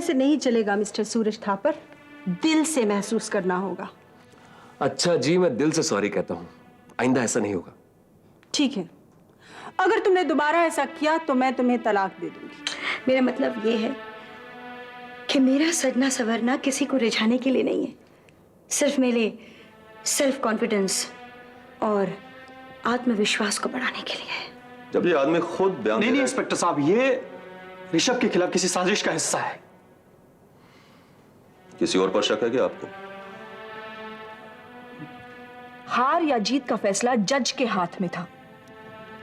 से नहीं चलेगा मिस्टर सूरज थापर, दिल से महसूस करना होगा। अच्छा जी, मैं दिल से सॉरी कहता हूँ, आइंदा ऐसा नहीं होगा। ठीक है, अगर तुमने दोबारा ऐसा किया तो मैं तुम्हें तलाक दे दूंगी। मेरा मतलब ये है कि मेरा सजना संवरना किसी को रिझाने के लिए नहीं है, सिर्फ मेरे सेल्फ कॉन्फिडेंस और आत्मविश्वास को बढ़ाने के लिए है। जब ये आदमी खुद बयान नहीं इंस्पेक्टर साहब, ये ऋषभ के खिलाफ किसी साजिश का हिस्सा है। किसी और पर शक है क्या आपको? हार या जीत का फैसला जज के हाथ में था।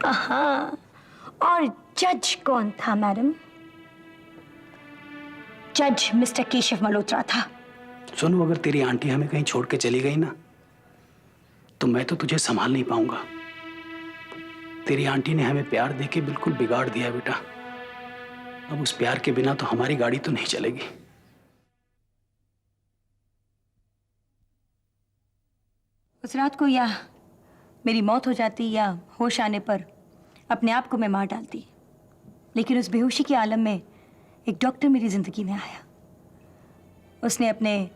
हाँ, और जज कौन था मैडम? जज मिस्टर केशव मल्होत्रा था। सुनो, अगर तेरी आंटी हमें कहीं छोड़ के चली गई ना, तो मैं तो तुझे संभाल नहीं पाऊंगा। तेरी आंटी ने हमें प्यार देके बिल्कुल बिगाड़ दिया बेटा। अब उस प्यार के बिना तो हमारी गाड़ी तो नहीं चलेगी। उस रात को या मेरी मौत हो जाती या होश आने पर अपने आप को मैं मार डालती, लेकिन उस बेहोशी के आलम में एक डॉक्टर मेरी जिंदगी में आया। उसने अपने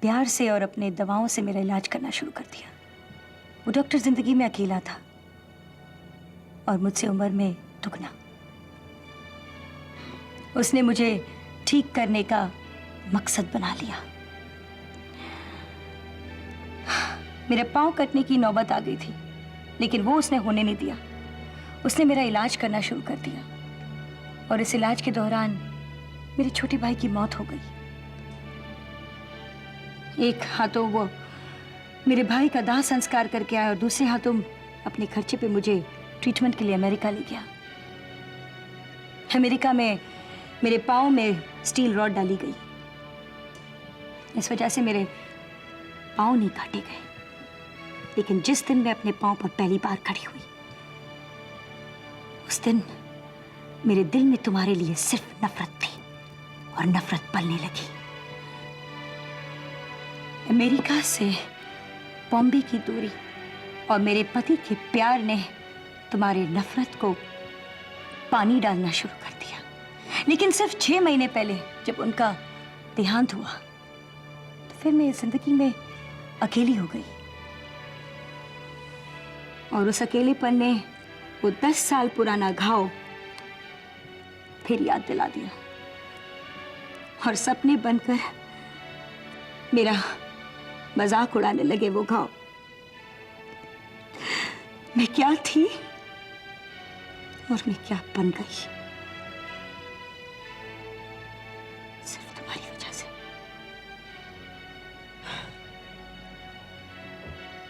प्यार से और अपने दवाओं से मेरा इलाज करना शुरू कर दिया। वो डॉक्टर जिंदगी में अकेला था और मुझसे उम्र में दुगना। उसने मुझे ठीक करने का मकसद बना लिया। मेरे पांव कटने की नौबत आ गई थी, लेकिन वो उसने होने नहीं दिया। उसने मेरा इलाज करना शुरू कर दिया और इस इलाज के दौरान मेरे छोटे भाई की मौत हो गई। एक हाथों वो मेरे भाई का दाह संस्कार करके आया और दूसरे हाथों अपने खर्चे पे मुझे ट्रीटमेंट के लिए अमेरिका ले गया। अमेरिका में मेरे पाँव में स्टील रॉड डाली गई। इस वजह से मेरे पाँव नहीं काटे गए, लेकिन जिस दिन मैं अपने पाँव पर पहली बार खड़ी हुई, उस दिन मेरे दिल में तुम्हारे लिए सिर्फ नफरत थी और नफरत पलने लगी। अमेरिका से बॉम्बे की दूरी और मेरे पति के प्यार ने तुम्हारे नफरत को पानी डालना शुरू कर दिया। लेकिन सिर्फ 6 महीने पहले जब उनका देहांत हुआ, तो फिर मैं जिंदगी में अकेली हो गई और उस अकेलेपन ने वो 10 साल पुराना घाव फिर याद दिला दिया और सपने बनकर मेरा मजाक उड़ाने लगे वो घाव। मैं क्या थी और मैं क्या बन गई, सिर्फ तुम्हारी वजह से।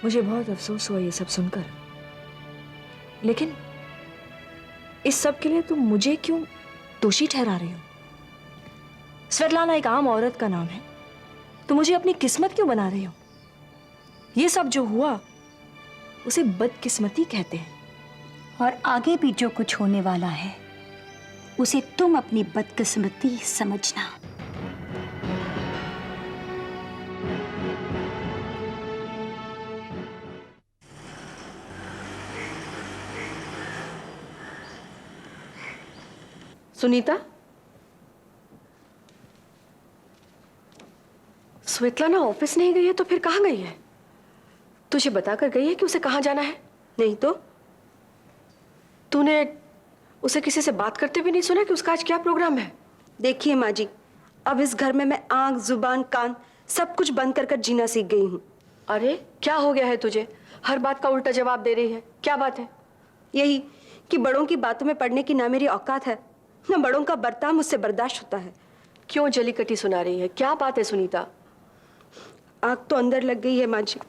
मुझे बहुत अफसोस हुआ ये सब सुनकर, लेकिन इस सब के लिए तुम मुझे क्यों दोषी ठहरा रही हो? स्वेतलाना एक आम औरत का नाम है, तो मुझे अपनी किस्मत क्यों बना रही हो? ये सब जो हुआ उसे बदकिस्मती कहते हैं, और आगे भी जो कुछ होने वाला है उसे तुम अपनी बदकिस्मती समझना। सुनीता, स्वेतलाना ऑफिस नहीं गई है तो फिर कहाँ गई है? तुझे बताकर गई है कि उसे कहाँ जाना है? नहीं तो तूने उसे किसी से बात करते भी नहीं सुना कि उसका आज क्या प्रोग्राम है? देखिए माँ जी, अब इस घर में मैं आंख, जुबान, कान सब कुछ बंद कर जीना सीख गई हूँ। अरे क्या हो गया है तुझे? हर बात का उल्टा जवाब दे रही है, क्या बात है? यही कि बड़ों की बातों में पड़ने की ना मेरी औकात है, ना बड़ों का बर्ताव मुझसे बर्दाश्त होता है। क्यों जलीकटी सुना रही है? क्या बात है सुनीता? आग तो अंदर लग गई है माँ जी,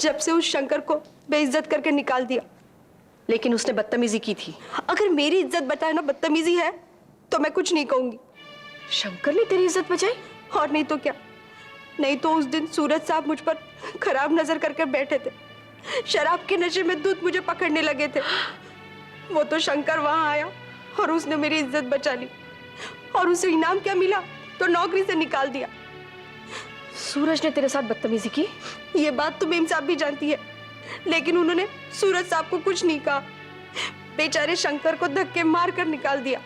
जब से उस शंकर को बेइज्जत करके निकाल दिया। लेकिन उसने बदतमीजी की थी। अगर मेरी इज्जत बचाए ना बदतमीजी है तो मैं कुछ नहीं कहूंगी। शंकर ने तेरी इज्जत बचाई? और नहीं तो क्या, नहीं तो उस दिन सूरज साहब मुझ पर खराब नजर करके बैठे थे। शराब के नशे में दूध मुझे पकड़ने लगे थे। वो तो शंकर वहां आया और उसने मेरी इज्जत बचा ली, और उसे इनाम क्या मिला? तो नौकरी से निकाल दिया। सूरज ने तेरे साथ बदतमीजी की? ये बात तो मेम साहब भी जानती है, लेकिन उन्होंने सूरज साहब को कुछ नहीं कहा। बेचारे शंकर को धक्के मार कर निकाल दिया।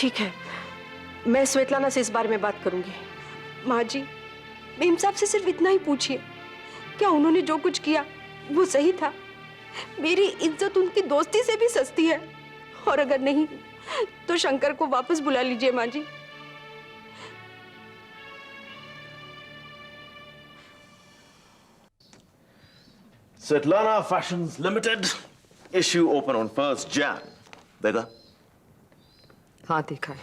ठीक है, मैं स्वेतलाना से इस बारे में बात करूंगी। माँ जी, मेम साहब से सिर्फ इतना ही पूछिए, क्या उन्होंने जो कुछ किया वो सही था? मेरी इज्जत उनकी दोस्ती से भी सस्ती है, और अगर नहीं तो शंकर को वापस बुला लीजिए माँ जी। Svetlana Fashions Limited, issue open on 1st Jan. देखा? हाँ देखा है।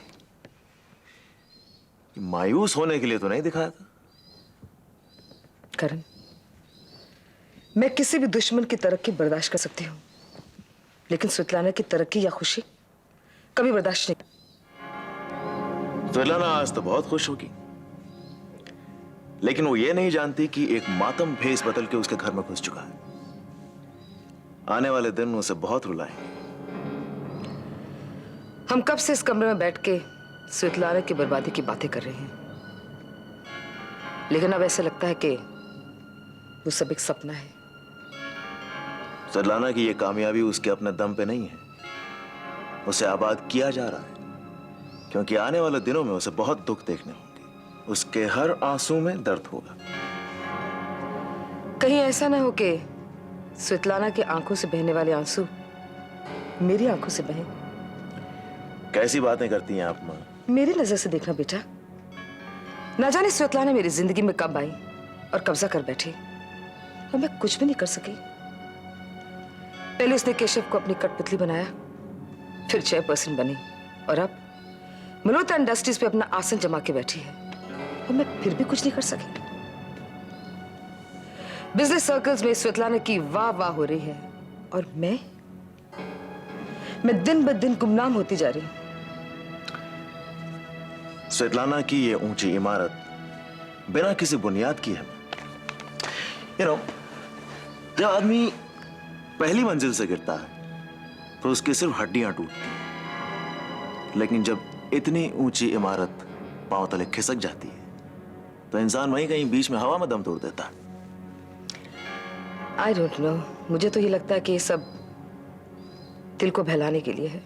मायूस होने के लिए तो नहीं दिखाया था। करण, मैं किसी भी दुश्मन की तरक्की बर्दाश्त कर सकती हूँ, लेकिन स्वेतलाना की तरक्की या खुशी कभी बर्दाश्त नहीं। स्वेतलाना आज तो बहुत खुश होगी, लेकिन वो ये नहीं जानती कि एक मातम भेस बदल के उसके घर में घुस चुका है। आने वाले दिन उसे बहुत रुलाएंगे। हम कब से इस कमरे में बैठ के स्वेतलाना की बर्बादी की बातें कर रहे हैं, लेकिन अब ऐसा लगता है कि वो सब एक सपना है। स्वेतलाना की ये कामयाबी उसके अपने दम पे नहीं है, उसे आबाद किया जा रहा है, क्योंकि आने वाले दिनों में उसे बहुत दुख देखने होंगे। उसके हर आंसू में दर्द होगा। कहीं ऐसा ना हो कि स्वेतलाना की आंखों से बहने वाले आंसू मेरी आंखों से बहे। कैसी बातें करती हैं आप माँ? मेरी नजर से देखना बेटा, ना जाने स्वेतलाना मेरी जिंदगी में कब आई और कब्जा कर बैठी, और मैं कुछ भी नहीं कर सकी। पहले उसने केशव को अपनी कठपुतली बनाया, फिर चेयरपर्सन बनी, और अब मल्होत्रा इंडस्ट्रीज पे अपना आसन जमा के बैठी है, और मैं फिर भी कुछ नहीं कर सकी। बिजनेस सर्कल्स में स्वेतलाना की वाह वाह हो रही है, और मैं दिन ब दिन गुमनाम होती जा रही हूं। स्वेतलाना की ये ऊंची इमारत बिना किसी बुनियाद की है। जब आदमी पहली मंजिल से गिरता है तो उसकी सिर्फ हड्डियां टूटती हैं, लेकिन जब इतनी ऊंची इमारत पांव तले खिसक जाती है तो इंसान वहीं कहीं बीच में हवा में दम तोड़ देता है। आई डोंट नो, मुझे तो ये लगता है कि ये सब दिल को बहलाने के लिए है।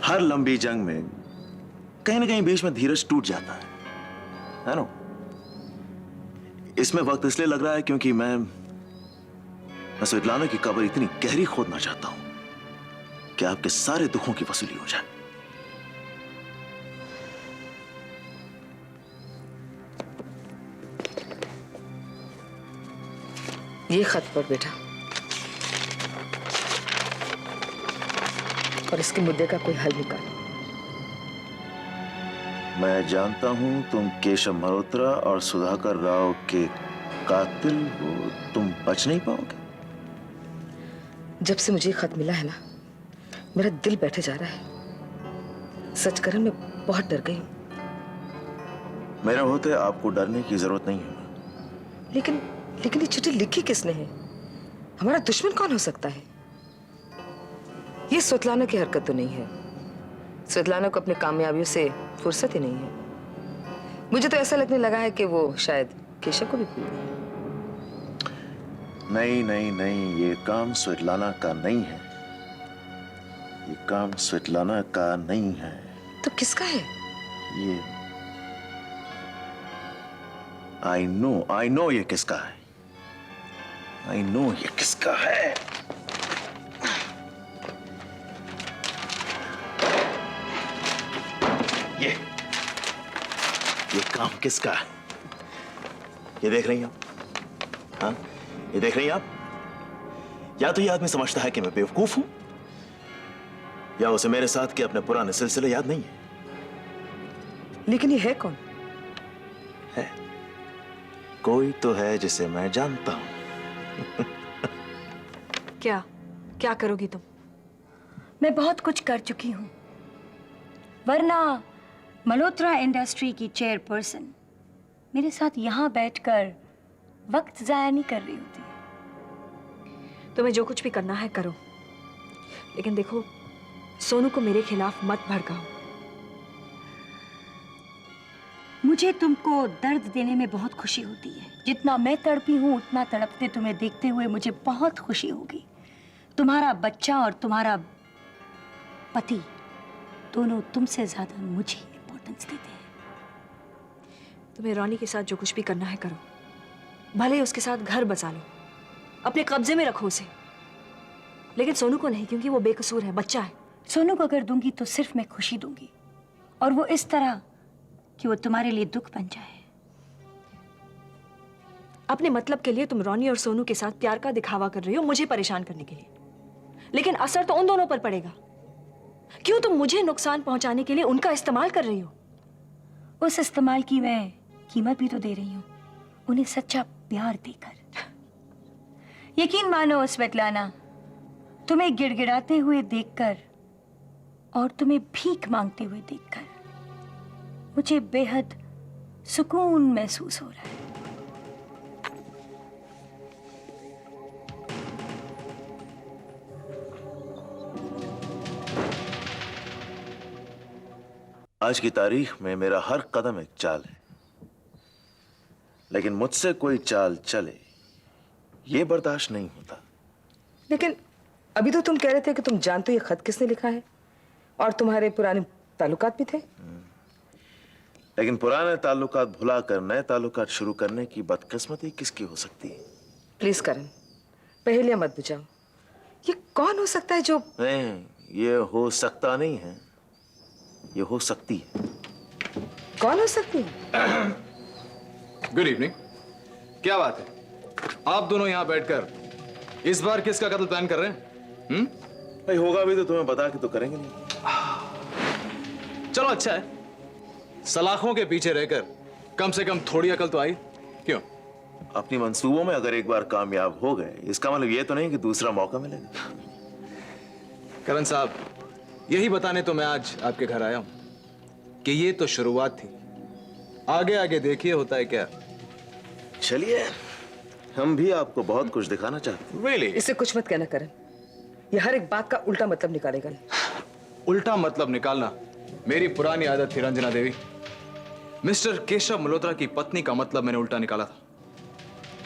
हर लंबी जंग में कहीं ना कहीं बीच में धीरज टूट जाता है ना? इसमें वक्त इसलिए लग रहा है क्योंकि मैं स्वेतलाना की कब्र इतनी गहरी खोदना चाहता हूं कि आपके सारे दुखों की वसूली हो जाए। ये खत पढ़ बेटा, और इसके मुद्दे का कोई हल निकाल। मैं जानता हूं तुम केशव मल्होत्रा और सुधाकर राव के कातिल हो, तुम बच नहीं पाओगे। जब से मुझे ये खत मिला है ना, मेरा दिल बैठे जा रहा है। सच करण, मैं बहुत डर गई हूं। मेरे होते आपको डरने की जरूरत नहीं है। लेकिन ये चिट्ठी लिखी किसने है? हमारा दुश्मन कौन हो सकता है? ये स्वेतलाना की हरकत तो नहीं है। स्वेतलाना को अपनी कामयाबियों से फुर्सत ही नहीं है। मुझे तो ऐसा लगने लगा है कि वो शायद केशव को भी भूल गई। नहीं नहीं नहीं, ये काम स्वेतलाना का नहीं है। ये काम स्वेतलाना का नहीं है। तो किसका है? ये आई नो ये किसका है। आई नो ये किसका है। ये काम किसका है? ये देख रही हैं आप? हाँ, ये देख रही हैं आप? या तो ये आदमी समझता है कि मैं बेवकूफ हूं, या उसे मेरे साथ के अपने पुराने सिलसिले याद नहीं है। लेकिन ये है कौन? है, कोई तो है जिसे मैं जानता हूं। क्या करोगी तुम? मैं बहुत कुछ कर चुकी हूँ, वरना मल्होत्रा इंडस्ट्री की चेयरपर्सन मेरे साथ यहाँ बैठकर वक्त जाया नहीं कर रही होती। तुम्हें जो कुछ भी करना है करो, लेकिन देखो सोनू को मेरे खिलाफ मत भड़काओ। मुझे तुमको दर्द देने में बहुत खुशी होती है। जितना मैं तड़पी हूँ उतना तड़पते तुम्हें देखते हुए मुझे बहुत खुशी होगी। तुम्हारा बच्चा और तुम्हारा पति दोनों तुमसे ज्यादा मुझे इम्पोर्टेंस देते हैं। तुम्हें रोनी के साथ जो कुछ भी करना है करो, भले ही उसके साथ घर बसा लो, अपने कब्जे में रखो उसे, लेकिन सोनू को नहीं, क्योंकि वो बेकसूर है, बच्चा है। सोनू को अगर दूंगी तो सिर्फ मैं खुशी दूंगी, और वो इस तरह कि वो तुम्हारे लिए दुख बन जाए। अपने मतलब के लिए तुम रोनी और सोनू के साथ प्यार का दिखावा कर रही हो, मुझे परेशान करने के लिए, लेकिन असर तो उन दोनों पर पड़ेगा। क्यों तुम मुझे नुकसान पहुंचाने के लिए उनका इस्तेमाल कर रही हो? उस इस्तेमाल की मैं कीमत भी तो दे रही हूं, उन्हें सच्चा प्यार देकर। यकीन मानो स्वेतलाना, तुम्हें गिड़गिड़ाते हुए देखकर और तुम्हें भीख मांगते हुए देखकर मुझे बेहद सुकून महसूस हो रहा है। आज की तारीख में मेरा हर कदम एक चाल है, लेकिन मुझसे कोई चाल चले ये बर्दाश्त नहीं होता। लेकिन अभी तो तुम कह रहे थे कि तुम जानते हो ये खत किसने लिखा है, और तुम्हारे पुराने ताल्लुकात भी थे। लेकिन पुराने ताल्लुकात भुलाकर नए ताल्लुकात शुरू करने की बदकिस्मती किसकी हो सकती है? प्लीज करण, पहेलियां मत बुझाओ। ये कौन हो सकता है जो... नहीं, ये हो सकता नहीं है, ये हो सकती है। कौन हो सकती है? Good evening. क्या बात है, आप दोनों यहां बैठकर इस बार किसका कत्ल प्लान कर रहे हैं? भाई होगा भी तो तुम्हें बता के तो करेंगे नहीं। चलो अच्छा है, सलाखों के पीछे रहकर कम से कम थोड़ी अकल तो आई। क्यों? अपनी मंसूबों में अगर एक बार कामयाब हो गए, इसका मतलब ये तो नहीं कि दूसरा मौका मिलेगा। करण साहब, यही बताने तो मैं आज आपके घर आया हूं कि ये तो शुरुआत थी, आगे आगे देखिए होता है क्या। चलिए, हम भी आपको बहुत कुछ दिखाना चाहते हैं। Really? इससे कुछ मत कहना करण, ये हर एक बात का उल्टा मतलब निकालेगा। उल्टा मतलब निकालना मेरी पुरानी आदत थी रंजना देवी। मिस्टर केशव मल्होत्रा की पत्नी का मतलब मैंने उल्टा निकाला था,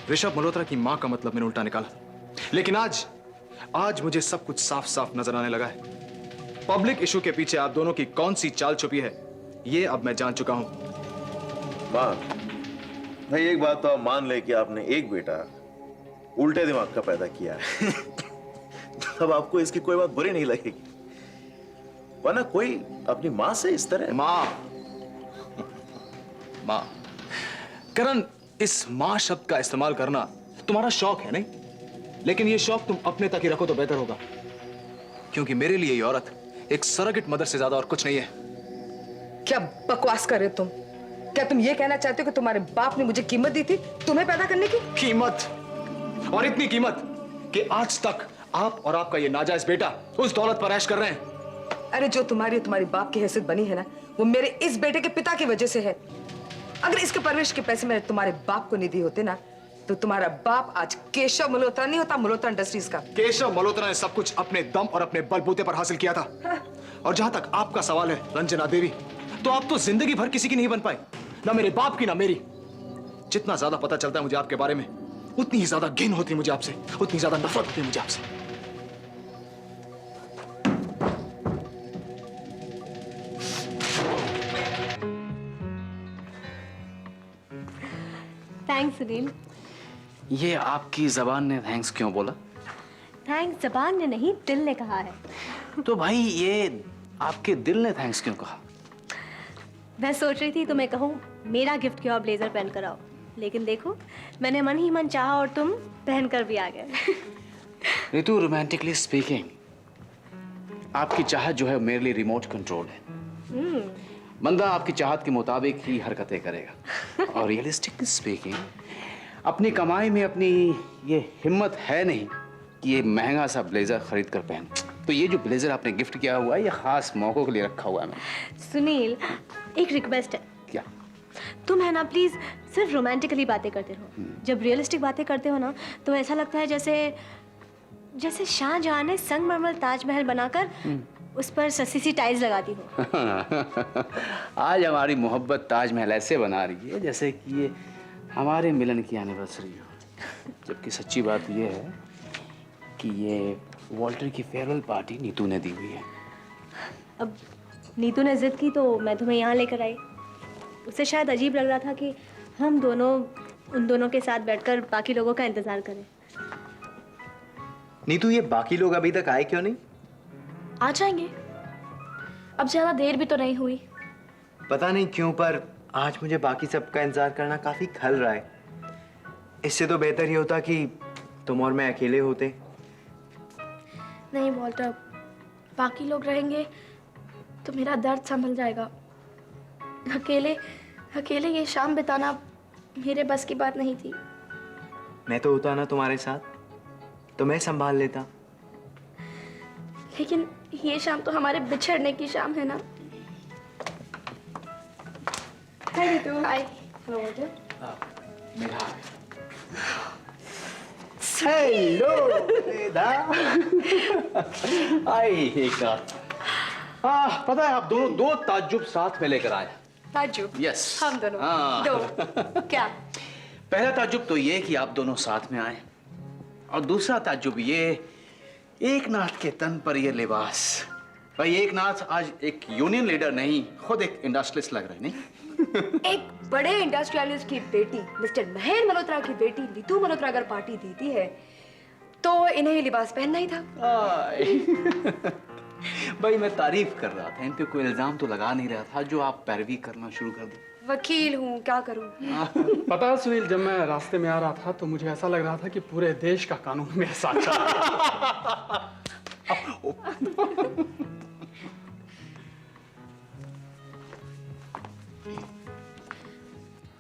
ऋषभ मल्होत्रा की मां का मतलब मैंने उल्टा निकाला था। लेकिन आज मुझे सब कुछ साफ साफ नजर आने लगा है। पब्लिक इशू के पीछे आप दोनों की कौन सी चाल छुपी है, ये अब मैं जान चुका हूं। भाई एक बात तो आप मान ले कि आपने एक बेटा उल्टे दिमाग का पैदा किया है। अब आपको इसकी कोई बात बुरी नहीं लगेगी, वरना कोई अपनी मां से इस तरह... मां करण, इस मां शब्द का इस्तेमाल करना तुम्हारा शौक है नहीं, लेकिन ये शौक तुम अपने तक ही रखो तो बेहतर होगा, क्योंकि मेरे लिए ये औरत एक सरोगेट मदर से ज्यादा और कुछ नहीं है। क्या बकवास कर रहे हो तुम? क्या तुम ये कहना चाहते हो कि तुम्हारे बाप ने मुझे कीमत दी थी तुम्हें पैदा करने की? कीमत, और इतनी कीमत कि आज तक आप और आपका ये नाजायज बेटा उस दौलत पर ऐश कर रहे हैं। अरे जो तुम्हारी तुम्हारे बाप की हैसियत बनी है ना, वो मेरे इस बेटे के पिता की वजह से है। अगर इसके परवरिश के पैसे मैंने तुम्हारे बाप को नहीं दिए होते ना, तो तुम्हारा बाप आज केशव मल्होत्रा नहीं होता, मल्होत्रा इंडस्ट्रीज का। केशव मल्होत्रा ने सब कुछ अपने दम और अपने बलबूते पर हासिल किया था। और जहां तक आपका सवाल है रंजना देवी, तो आप तो जिंदगी भर किसी की नहीं बन पाई, ना मेरे बाप की ना मेरी। जितना ज्यादा पता चलता है मुझे आपके बारे में, उतनी ही ज्यादा घिन होती है मुझे आपसे, उतनी ज्यादा नफरत होती है मुझे आपसे। थैंक्स सुनील। ये आपकी जबान ने थैंक्स क्यों बोला? थैंक्स जबान ने नहीं, दिल ने कहा है। तो भाई ये आपके दिल ने थैंक्स क्यों कहा? मैं सोच रही थी तुम्हें कहूँ मेरा गिफ्ट क्यों आप ब्लेजर पहन कर आओ, लेकिन देखो मैंने मन ही मन चाहा और तुम पहन कर भी आ गए। रितु, रोमांटिकली स्पीकिंग, आपकी चाहत जो है मेरे लिए रिमोट कंट्रोल है। बंदा आपकी चाहत के मुताबिक ही हरकतें करेगा। और रियलिस्टिकली स्पीकिंग, अपनी कमाई में अपनी ये हिम्मत है नहीं कि ये महंगा सा ब्लेजर खरीद कर पहन। तो ये जो ब्लेजर आपने गिफ्ट किया हुआ है, ये खास मौकों के लिए रखा हुआ है मैंने। सुनील, एक रिक्वेस्ट है। क्या? तुम है ना प्लीज सिर्फ रोमांटिकली बातें करते रहो। जब रियलिस्टिक बातें करते हो ना, तो ऐसा लगता है जैसे शाहजहां ने संगमरमर ताजमहल बनाकर उस पर सस्ती सी टाइल्स लगा दी हो। आज हमारी मोहब्बत ताजमहल ऐसे बना रही है जैसे कि ये हमारे मिलन की एनिवर्सरी हो। जबकि सच्ची बात ये है कि ये वॉल्टर की फेयरवेल पार्टी नीतू ने दी हुई है। अब नीतू ने जिद की तो मैं तुम्हें यहाँ लेकर आई। उसे शायद अजीब लग रहा था कि हम दोनों उन दोनों के साथ बैठकर बाकी लोगों का इंतजार करें। नीतू, ये बाकी लोग अभी तक आए क्यों नहीं? आ जाएंगे, अब ज्यादा देर भी तो नहीं हुई। पता नहीं क्यों, पर आज मुझे बाकी सबका इंतजार करना काफी खल रहा है। इससे तो बेहतर ही होता कि तुम और मैं अकेले होते। नहीं वॉल्टर, बाकी लोग रहेंगे तो मेरा दर्द संभल जाएगा। अकेले अकेले ये शाम बिताना मेरे बस की बात नहीं थी। मैं तो होता ना तुम्हारे साथ, तो मैं संभाल लेता। लेकिन ये शाम तो हमारे बिछड़ने की शाम है ना। Hi Ritu. Hi. Hello Walter. Hello Veda. आई एक रात। पता है आप दोनों दो ताज्जुब साथ में लेकर आए। ताज्जुब? यस, हम दोनों। दो क्या? पहला ताज्जुब तो ये कि आप दोनों साथ में आए, और दूसरा ताज्जुब ये एक नाथ के तन पर ये लिबास। भाई एक नाथ आज एक यूनियन लीडर नहीं, खुद एक इंडस्ट्रियलिस्ट लग रहे हैं, नहीं? एक बड़े इंडस्ट्रियलिस्ट की बेटी मिस्टर महेर मल्होत्रा की बेटी नीतू मल्होत्रा अगर पार्टी देती है तो इन्हें ये लिबास पहनना ही था। भाई मैं तारीफ कर रहा था, इन पे कोई इल्जाम तो लगा नहीं रहा था जो आप पैरवी करना शुरू कर दो। वकील हूँ, क्या करूँ? पता है सुनील, जब मैं रास्ते में आ रहा था तो मुझे ऐसा लग रहा था कि पूरे देश का कानून मेरे साथ चल रहा है।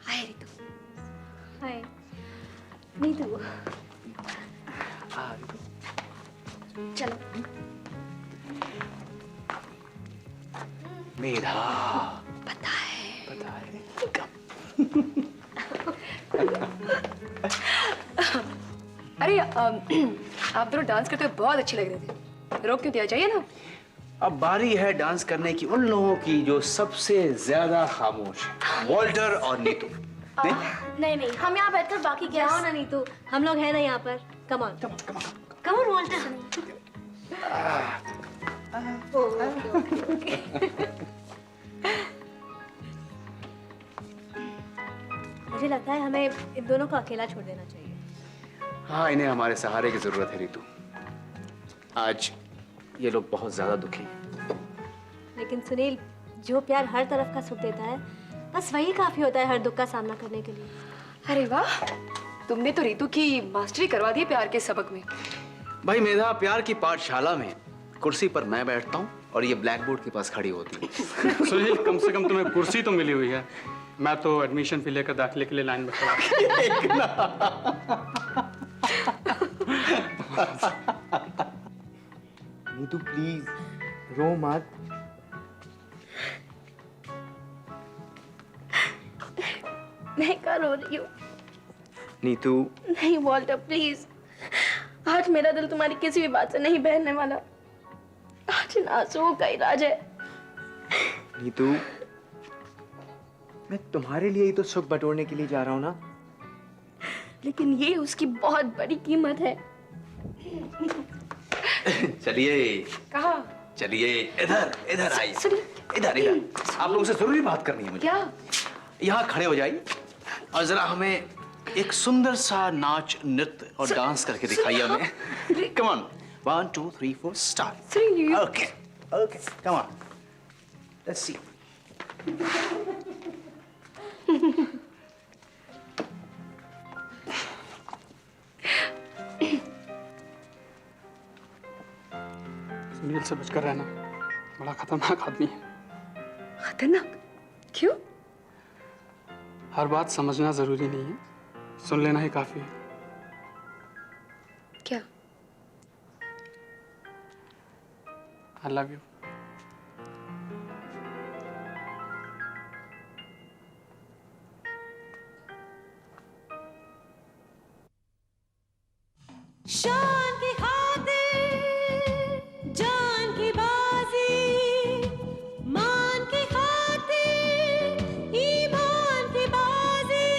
हाय ऋतु। हाय नीतू। चलो। मेधा। पता है। पता है। अरे आप दोनों डांस करते हुए बहुत अच्छे लग रहे थे, रोक क्यों दिया? जाइए ना। अब बारी है डांस करने की उन लोगों की जो सबसे ज्यादा खामोश है, वॉल्टर और नीतू। नहीं नहीं, हम यहाँ बैठकर बाकी क्या हो ना नीतू, हम लोग हैं ना यहाँ पर। Come on come on Walter. मुझे लगता है हमें इन दोनों को अकेला छोड़ देना चाहिए। हाँ, इन्हें हमारे सहारे की जरूरत है ऋतु। आज ये लोग बहुत ज्यादा दुखी हैं। लेकिन सुनील, जो प्यार हर तरफ का सुख देता है, बस वही काफी होता है हर दुख का सामना करने के लिए। अरे वाह, तुमने तो ऋतु की मास्टरी करवा दी प्यार के सबक में। भाई मेधा, प्यार की पाठशाला में कुर्सी पर मैं बैठता हूँ और ये ब्लैक बोर्ड के पास खड़ी होती है। सुनील, कम से कम तुम्हें कुर्सी तो मिली हुई है। मैं तो एडमिशन फी लेकर दाखिले के लिए लाइन में खड़ा। नीतू प्लीज रो मत। मैं क्या रो रही हूँ? नीतू। नहीं वॉल्टर प्लीज, आज मेरा दिल तुम्हारी किसी भी बात से नहीं बहने वाला। आज इन आंसुओं का इलाज है। नीतू, मैं तुम्हारे लिए ही तो सुख बटोरने के लिए जा रहा हूँ ना। लेकिन ये उसकी बहुत बड़ी कीमत है। चलिए। कहा? चलिए इधर इधर आइए। सुनिए। इधर इधर, आप लोगों से जरूरी बात करनी है मुझे। क्या? यहाँ खड़े हो जाइए और जरा हमें एक सुंदर सा नाच, नृत्य और डांस करके दिखाइए हमें। Come on, 1 2 3 4 start. Okay okay, come on, let's see. Sunil से बचकर रहना, बड़ा खतरनाक आदमी है। खतरनाक? क्यों? हर बात समझना जरूरी नहीं है, सुन लेना ही काफी है। क्या? I love you. शान की खातिर जान की बाजी, मान की खातिर ईमान की बाजी।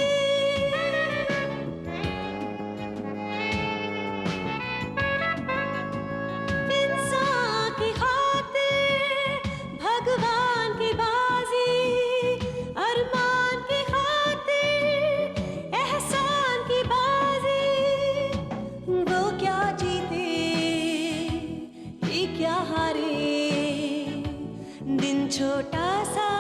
इंसान की खातिर भगवान दिन छोटा सा